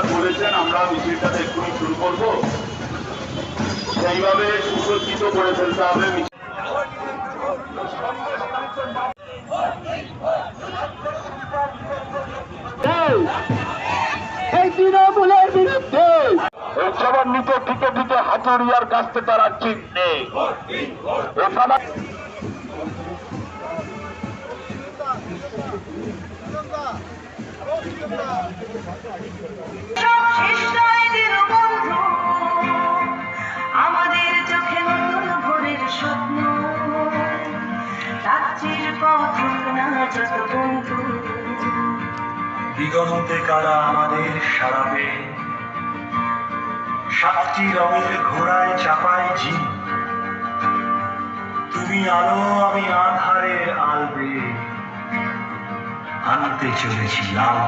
মহারাজ বলেছেন আমরা মিছিলটাতে এক্ষুনি শুরু করব, সেইভাবে সুসজ্জিত করে ফেলতে হবে। এই তৃণমূলের বিরুদ্ধে সবার নিচে টিকে টিকে হাতুড়িয়ার কাছ থেকে তারা চিহ্নে এখানে আমাদের চোখে নতুন ভোরের স্বপ্ন, রাত্রির পথ না যত বন্ধু, দিগন্তে কারা আমাদের সারাবে, সাতটি রঙের ঘোড়ায় চাপায় জি, তুমি আলো আমি আধারের আলবে, আনতে চলেছি লাল।